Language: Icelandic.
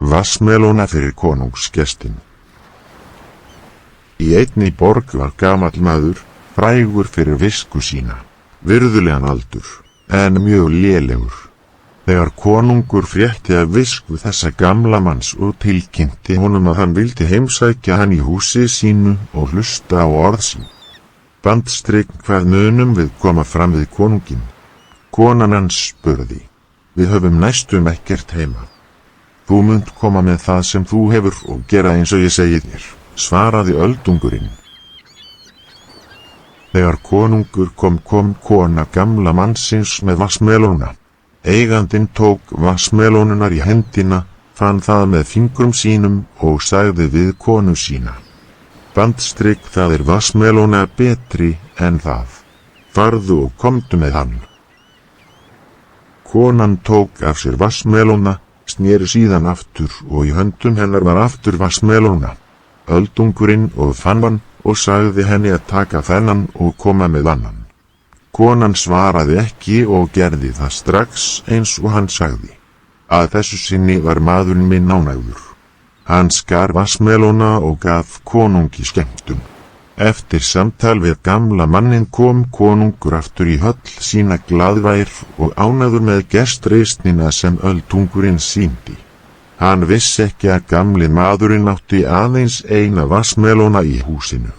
Vatnsmelóna fyrir konungsgestin. Í einni borg var gamall maður, frægur fyrir visku sína, virðulegan aldur, en mjög lélegur. Þegar konungur frétti af visku þessa gamla manns og tilkynnti honum að hann vildi heimsækja hann í húsi sínu og hlusta á orð sín, bandstrykk hvað munum við koma fram við konunginn. Konan hans spurði: Við höfum næstum ekkert heima. Þú munt koma með það sem þú hefur og gera eins og ég segi þér, svaraði öldungurinn. Þegar konungur kom kona gamla mannsins með vatnsmelóna. Eigandinn tók vatnsmelónunar í hendina, fann það með fingrum sínum og sagði við konu sína: Bandstrykk, það er vatnsmelóna betri en það. Farðu og komdu með hann. Konan tók af sér vatnsmelóna, sneri síðan aftur og í höndum hennar var aftur vatnsmelóna. Öldungurinn og fann hann og sagði henni að taka þennan og koma með annan. Konan svaraði ekki og gerði það strax eins og hann sagði. Að þessu sinni var maðurinn minn ánægður. Hann skar vatnsmelóna og gaf konungi skemmtun. Eftir samtal við gamla mannin kom konungur aftur í höll sína glaðvær og ánægður með gestrisnina sem öldungurinn sýndi. Hann vissi ekki að gamli maðurinn átti aðeins eina vatnsmelóna í húsinu.